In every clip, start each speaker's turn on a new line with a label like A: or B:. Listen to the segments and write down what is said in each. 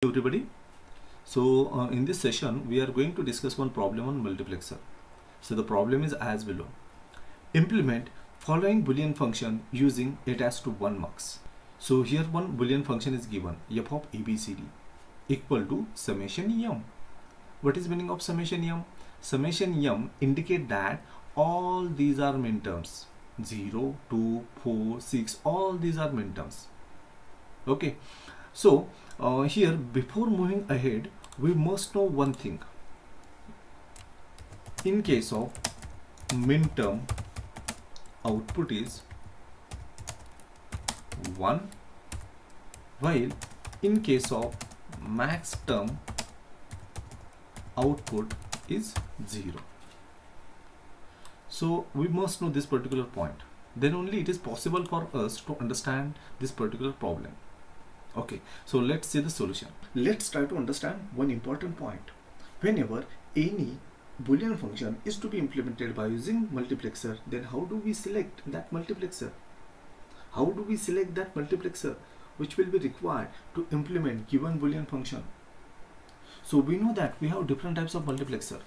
A: Everybody, so in this session we are going to discuss one problem on multiplexer. So the problem is as below: implement following Boolean function using it as to 1 mux. So here one Boolean function is given, f of abcd equal to summation m. What is meaning of summation m? Summation m indicate that all these are minterms, 0, 2, 4, 6, all these are minterms. Okay, so here before moving ahead we must know one thing. In case of minterm, output is 1, while in case of max term, output is 0. So we must know this particular point, then only it is possible for us to understand this particular problem. Okay, so let's see the solution. Let's try to understand one important point. Whenever any Boolean function is to be implemented by using multiplexer, then how do we select that multiplexer? How do we select that multiplexer which will be required to implement given Boolean function? So we know that we have different types of multiplexer.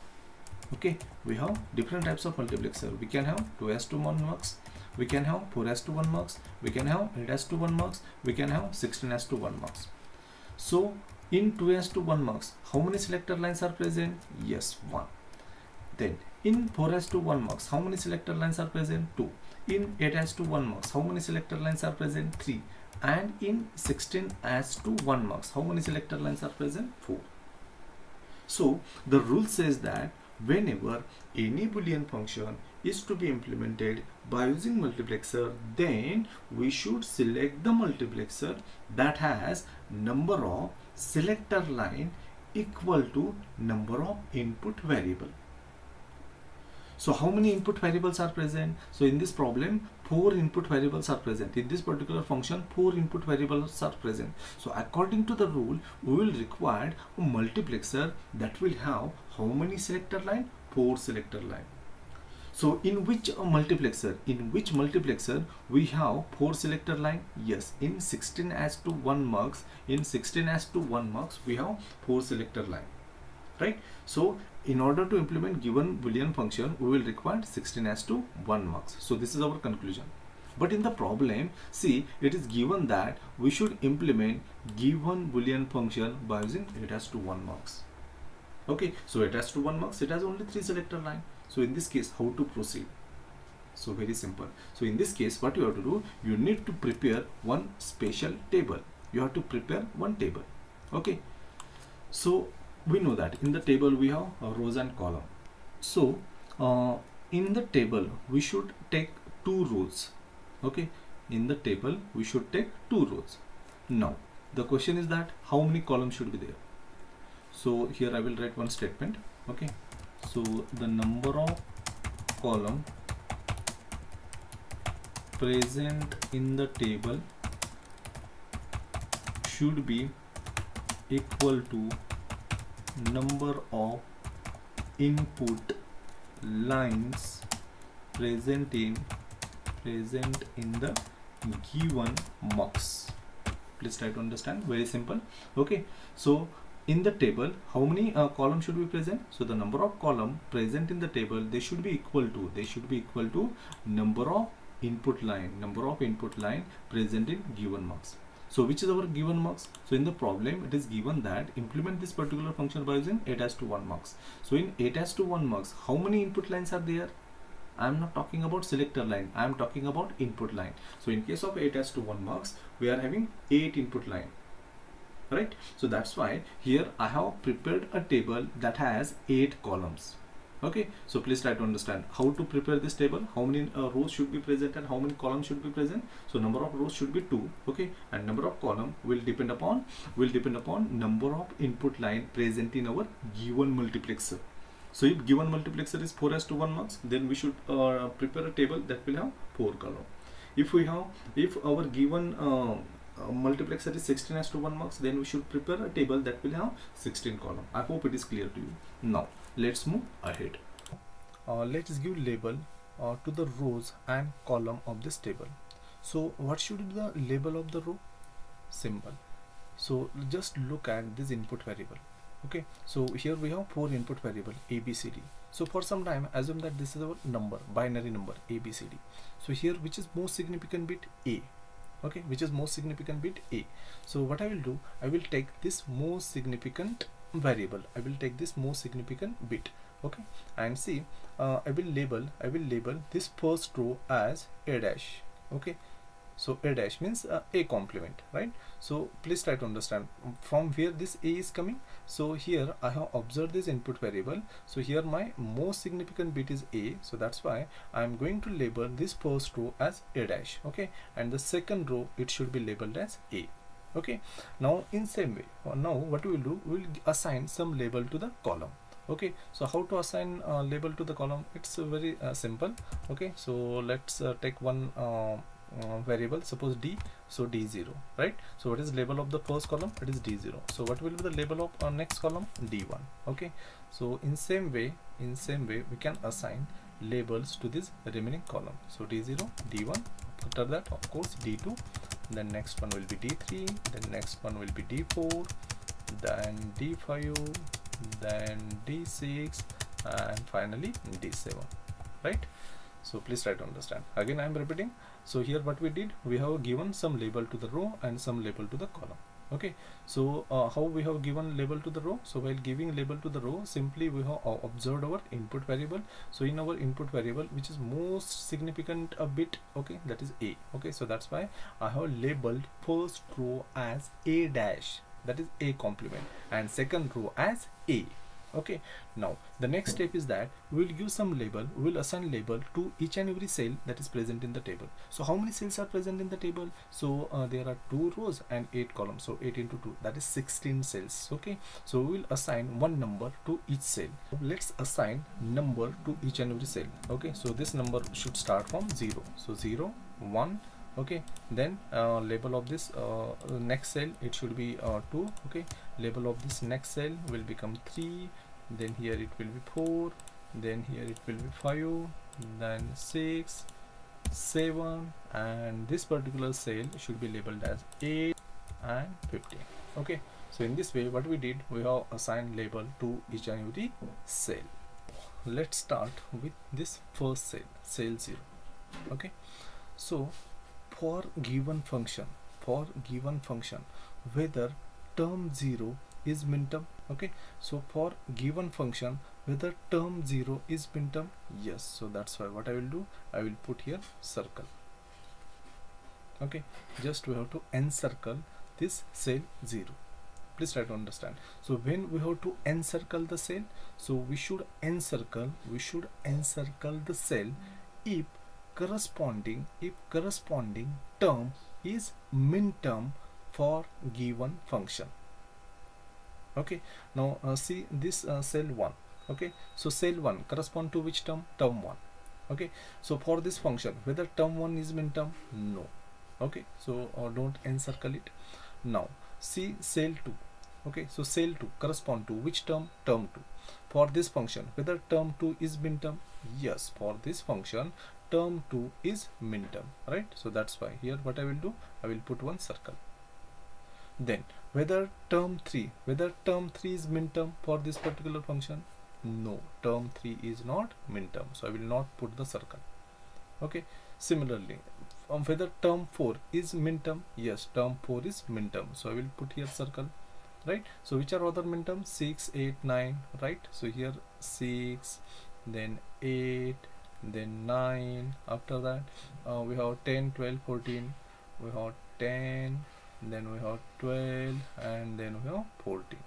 A: Okay, we have different types of multiplexer. We can have 2:1 mux, we can have 4:1 mux, we can have 8:1 mux, we can have 16:1 mux. So in 2:1 mux, how many selector lines are present? Yes, 1. Then in 4:1 mux, how many selector lines are present? 2. In 8:1 mux, how many selector lines are present? 3. And in 16:1 mux, how many selector lines are present? 4. So the rule says that whenever any Boolean function is to be implemented by using multiplexer, then we should select the multiplexer that has number of selector line equal to number of input variable. So how many input variables are present? So in this problem 4 input variables are present. In this particular function 4 input variables are present. So according to the rule we will require a multiplexer that will have how many selector line? 4 selector line. So in which multiplexer? In which multiplexer we have 4 selector line? Yes, in 16:1 mux. In 16:1 mux we have 4 selector line. Right? So in order to implement given Boolean function, we will require 16:1 mux. So this is our conclusion. But in the problem, see, it is given that we should implement given Boolean function by using 8:1 mux. Okay, so 8:1 mux, it has only 3 selector line. So in this case, how to proceed? So very simple. So in this case, what you have to do, you need to prepare one special table. You have to prepare one table. Okay, so we know that in the table we have rows and column. So in the table we should take 2 rows. Okay, in the table we should take 2 rows. Now the question is that how many columns should be there? So here I will write one statement. Okay, so the number of column present in the table should be equal to number of input lines present in the given mux. Please try to understand, very simple. Okay, so in the table how many columns should be present? So the number of column present in the table, they should be equal to number of input line present in given mux. So which is our given mux? So in the problem it is given that implement this particular function by using 8:1 mux. So in 8:1 mux, how many input lines are there? I am not talking about selector line, I am talking about input line. So in case of 8:1 mux, we are having 8 input line, right? So that's why here I have prepared a table that has 8 columns. Okay, so please try to understand how to prepare this table. How many rows should be present and how many columns should be present? So number of rows should be 2. Okay, and number of column will depend upon number of input line present in our given multiplexer. So if given multiplexer is 4:1 mux, then we should prepare a table that will have 4 column. If our given multiplexer is 16:1 mux, then we should prepare a table that will have 16 column. I hope it is clear to you. Now let's move ahead. Let's give label to the rows and column of this table. So what should be the label of the row? Simple. So just look at this input variable. Okay, so here we have 4 input variable a, b, c, d. So for some time assume that this is our number, binary number a, b, c, d. So here which is most significant bit? A. Okay, which is most significant bit? A. So what I will do, I will take this most significant variable, I will take this most significant bit. Okay, and see, I will label this first row as a dash. Okay, so a dash means a complement, right? So please try to understand from where this a is coming. So here I have observed this input variable, so here my most significant bit is a, so that's why I am going to label this first row as a dash. Okay, and the second row it should be labeled as a. Okay, now in same way, now what we will do, we will assign some label to the column. Okay, so how to assign label to the column? It's very simple. Okay, so let's take one variable, suppose d, so d0, right? So what is label of the first column? It is d0. So what will be the label of our next column? d1. Okay, so in same way we can assign labels to this remaining column. So d0, d1, after that of course d2, then next one will be d3, then next one will be d4, then d5, then d6, and finally d7, right? So please try to understand. Again I am repeating. So here what we did, we have given some label to the row and some label to the column. Okay, so how we have given label to the row? So while giving label to the row, simply we have observed our input variable. So in our input variable, which is most significant a bit, okay, that is a. Okay, so that's why I have labeled first row as a dash, that is a complement, and second row as a. Okay, now the next step is that we will give some label, we will assign label to each and every cell that is present in the table. So how many cells are present in the table? So there are 2 rows and 8 columns, so 8 into 2, that is 16 cells. Okay, so we will assign one number to each cell. Let's assign number to each and every cell. Okay, so this number should start from 0, so 0, 1. Okay, then label of this next cell, it should be 2. Okay, label of this next cell will become 3, then here it will be 4, then here it will be 5, then 6, 7, and this particular cell should be labeled as 8 and 15. Okay, so in this way what we did, we have assigned label to each and every cell. Let's start with this first cell, cell 0. Okay, so for given function, whether term 0 is minterm. Okay, so for given function, whether term 0 is minterm, yes. So that's why what I will do, I will put here circle. Okay, just we have to encircle this cell 0. Please try to understand. So when we have to encircle the cell, so we should encircle the cell if corresponding term is minterm for given function. Okay, now see this cell 1. Okay, so cell 1 correspond to which term? Term 1. Okay, so for this function, whether term 1 is minterm? No. Okay, so don't encircle it. Now see cell 2. Okay, so cell 2 correspond to which term? Term 2. For this function, whether term 2 is minterm? Yes, for this function term 2 is minterm, right? So that's why here what I will do, I will put one circle. Then whether term 3 is minterm for this particular function? No, term 3 is not minterm, so I will not put the circle. Okay, similarly whether term 4 is minterm? Yes, term 4 is minterm, so I will put here circle, right? So which are other minterms? 6, 8, 9, right? So here 6, then 8, then 9, after that we have 10, 12, 14, we have 10, then we have 12, and then we have 14,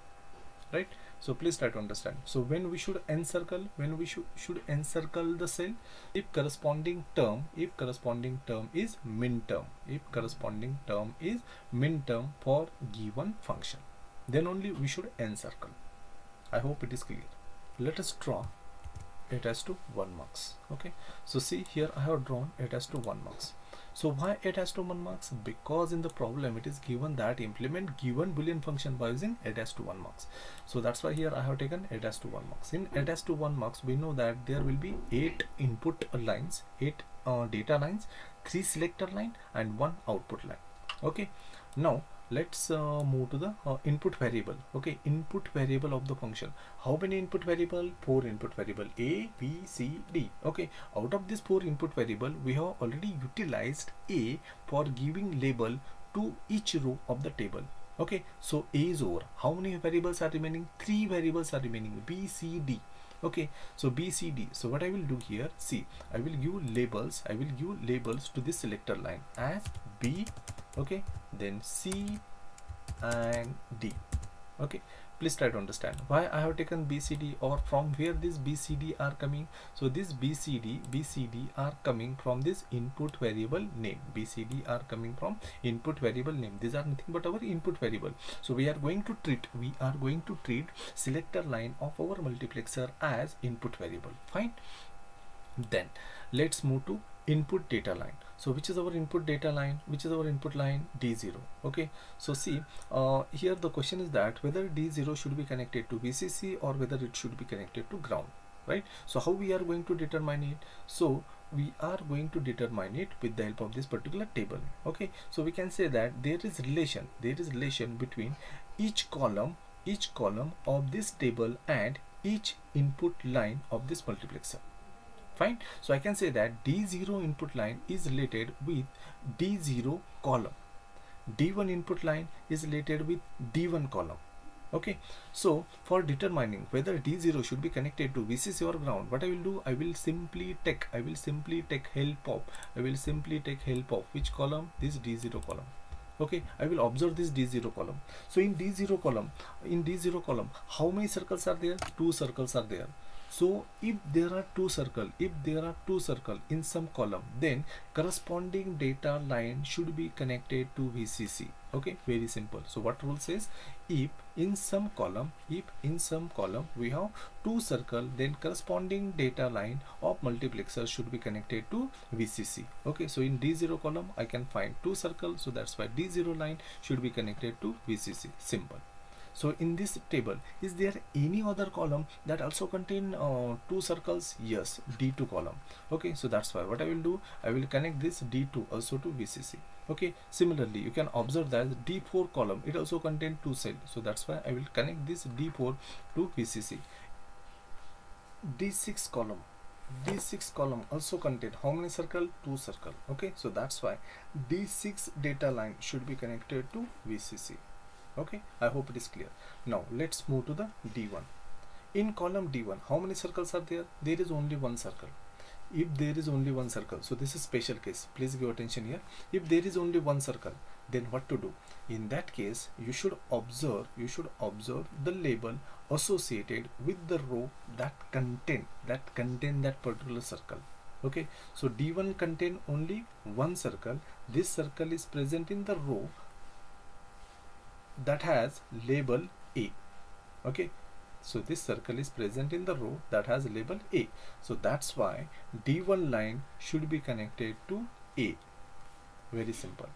A: right? So please try to understand. So when we should encircle, should encircle the cell if corresponding term is minterm, for given function, then only we should encircle. I hope it is clear. Let us draw it as to 1 marks. Okay, so see here I have drawn it as to 1 marks. So why it has to 1 marks? Because in the problem it is given that implement given Boolean function by using it has to 1 marks. So that's why here I have taken it has to 1 marks. In it has to 1 marks, we know that there will be 8 input lines, 8 data lines, 3 selector line, and 1 output line. Okay, now let's move to the input variable. Okay, input variable of the function. How many input variable? 4 input variable, a, b, c, d. Okay, out of this 4 input variable, we have already utilized a for giving label to each row of the table. Okay, so a is over. How many variables are remaining? 3 variables are remaining, b, c, d. Okay, so b, c, d. So what I will do here, see, I will give labels to this selector line as b, okay, then c and d. Okay, please try to understand why I have taken BCD, or from where this BCD are coming. So this BCD are coming from this input variable name. BCD are coming from input variable name. These are nothing but our input variable. So we are going to treat selector line of our multiplexer as input variable. Fine. Then let's move to input data line. So which is our input data line? Which is our input line? D0. Okay, so see, here the question is that whether D0 should be connected to VCC or whether it should be connected to ground, right? So how we are going to determine it? So we are going to determine it with the help of this particular table. Okay, so we can say that there is relation between each column of this table and each input line of this multiplexer. Fine. So I can say that D0 input line is related with D0 column. D1 input line is related with D1 column. Okay. So for determining whether D0 should be connected to VCC or ground, what I will do, I will simply take help of which column? This D0 column. Okay, I will observe this D0 column. So in D0 column, how many circles are there? 2 circles are there. So if there are two circles in some column, then corresponding data line should be connected to VCC. Okay, very simple. So what rule says? If in some column we have 2 circles, then corresponding data line of multiplexer should be connected to VCC. Okay, so in D0 column I can find 2 circles, so that's why D0 line should be connected to VCC. Simple. So in this table, is there any other column that also contain 2 circles? Yes, D2 column. Okay, so that's why what I will do, I will connect this D2 also to VCC. Okay, similarly you can observe that D4 column, it also contain 2 cells, so that's why I will connect this D4 to VCC. D6 column also contain how many circle? 2 circle. Okay, so that's why D6 data line should be connected to VCC. Okay, I hope it is clear. Now let's move to the D1. In column D1, how many circles are there? There is only 1 circle. If there is only 1 circle, so this is special case, please give attention here. If there is only 1 circle, then what to do? In that case, you should observe the label associated with the row that contain that particular circle. Okay, so D1 contain only 1 circle. This circle is present in the row that has label A. Okay, so this circle is present in the row that has label A. So that's why D1 line should be connected to A. Very simple,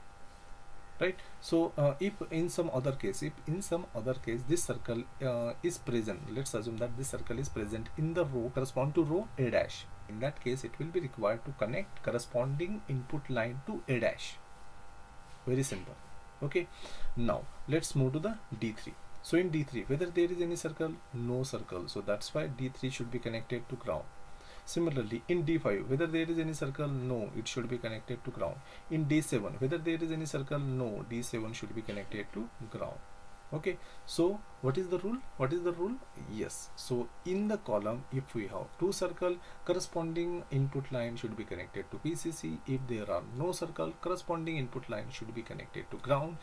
A: right? So if in some other case this circle is present, let's assume that this circle is present in the row correspond to row A dash. In that case, it will be required to connect corresponding input line to A dash. Very simple. Okay, now let's move to the D3. So in D3, whether there is any circle? No circle, so that's why D3 should be connected to ground. Similarly, in D5, whether there is any circle? No, it should be connected to ground. In D7, whether there is any circle? No, D7 should be connected to ground. Okay, so what is the rule? Yes, so in the column, if we have 2 circle, corresponding input line should be connected to VCC. If there are no circle, corresponding input line should be connected to ground.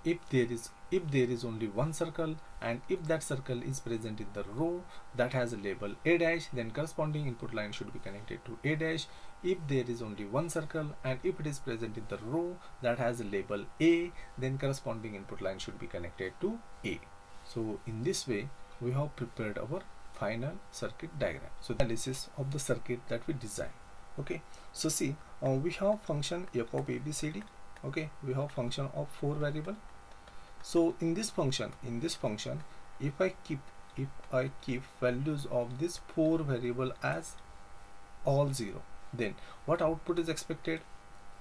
A: If there is only 1 circle, and if that circle is present in the row that has a label A dash, then corresponding input line should be connected to A dash. If there is only 1 circle, and if it is present in the row that has a label A, then corresponding input line should be connected to A. So in this way, we have prepared our final circuit diagram. So the analysis of the circuit that we design. Okay, so see, we have function f of abcd. Okay, we have function of 4 variable. So in this function, if I keep values of this 4 variable as all 0, then what output is expected?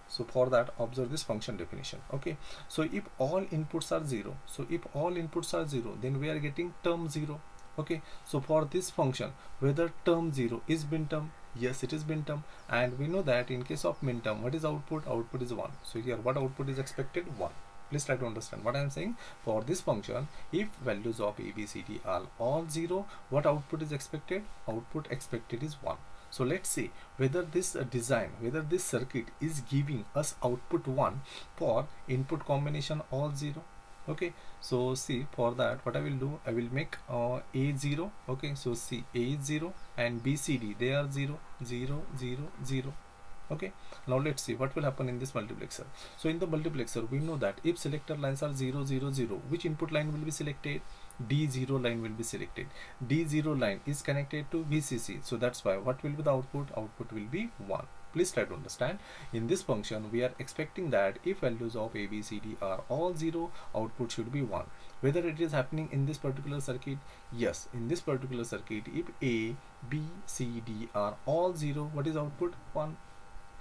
A: So for that, observe this function definition. Okay, so if all inputs are 0, so if all inputs are 0, then we are getting term 0. Okay, so for this function, whether term 0 is min term, yes, it is min term, and we know that in case of min term, what is output? Output is 1. So here, what output is expected? 1. Please try to understand what I am saying. For this function, if values of a, b, c, d are all 0, what output is expected? Output expected is 1. So let's see whether this design, whether this circuit is giving us output 1 for input combination all 0. Okay, so see, for that what I will do, I will make a 0. Okay, so see, a is 0 and b, c, d, they are 0, 0, 0, 0. Okay, now let's see what will happen in this multiplexer. So in the multiplexer, we know that if selector lines are 0, 0, 0, which input line will be selected? D0 line will be selected. D0 line is connected to VCC, so that's why what will be the output? Output will be 1. Please try to understand. In this function, we are expecting that if values of a, b, c, d are all 0, output should be 1. Whether it is happening in this particular circuit? Yes, in this particular circuit, if a, b, c, d are all 0, what is output? 1.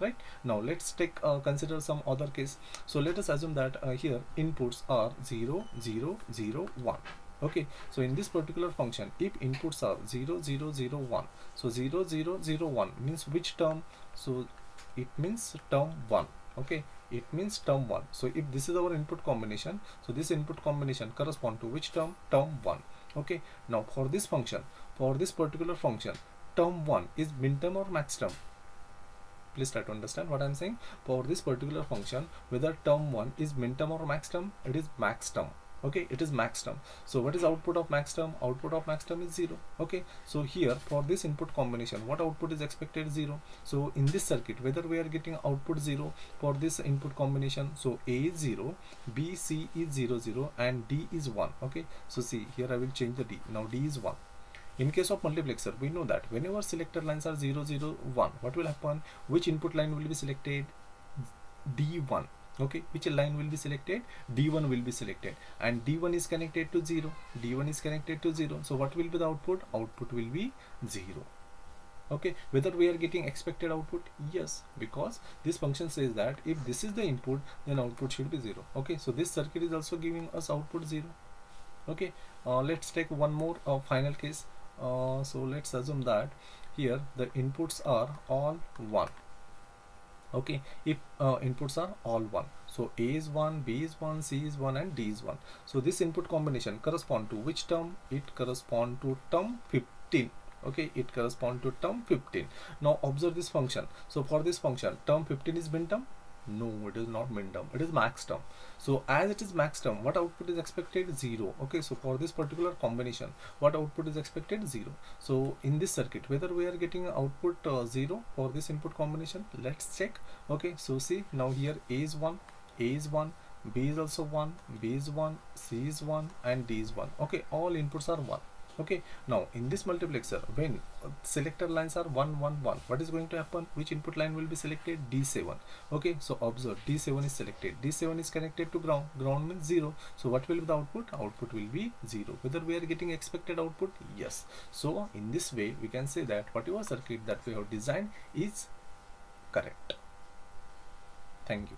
A: Right, now let's take consider some other case. So let us assume that here inputs are 0, 0, 0, 1. Okay, so in this particular function, if inputs are 0, 0, 0, 1, so 0, 0, 0, 1 means which term? So it means term 1. Okay, it means term 1. So if this is our input combination, so this input combination correspond to which term? Term 1. Okay, now for this function, for this particular function, term 1 is min term or max term? Please try to understand what I am saying. For this particular function, whether term 1 is min term or max term? It is max term. Okay, it is max term. So what is output of max term? Output of max term is 0. Okay, so here for this input combination, what output is expected? 0. So in this circuit, whether we are getting output 0 for this input combination, so a is 0, b, c is 0, 0 and d is 1. Okay, so see here I will change the d. Now d is 1. In case of multiplexer, we know that whenever selector lines are 0, 0, 1, what will happen? Which input line will be selected? D1. Okay, which line will be selected? D1 will be selected, and D1 is connected to 0. D1 is connected to 0. So what will be the output? Output will be 0. Okay, whether we are getting expected output? Yes, because this function says that if this is the input, then output should be 0. Okay, so this circuit is also giving us output 0. Okay, let's take one more final case. So let's assume that here the inputs are all 1. Okay, if inputs are all 1, so a is 1, b is 1, c is 1 and d is 1. So this input combination correspond to which term? It correspond to term 15. Okay, it correspond to term 15. Now observe this function. So for this function, term 15 is min term? No, it is not min term, it is max term. So as it is max term, what output is expected? 0. Okay, so for this particular combination, what output is expected? 0. So in this circuit, whether we are getting output 0 for this input combination, let's check. Okay, so see, now here a is 1, a is 1, b is also 1, b is 1, c is 1 and d is 1. Okay, all inputs are 1. Okay, now in this multiplexer, when selector lines are 1, 1, 1, what is going to happen? Which input line will be selected? D7. Okay, so observe, D7 is selected. D7 is connected to ground. Ground means 0. So what will be the output? Output will be 0. Whether we are getting expected output? Yes. So in this way, we can say that whatever circuit that we have designed is correct. Thank you.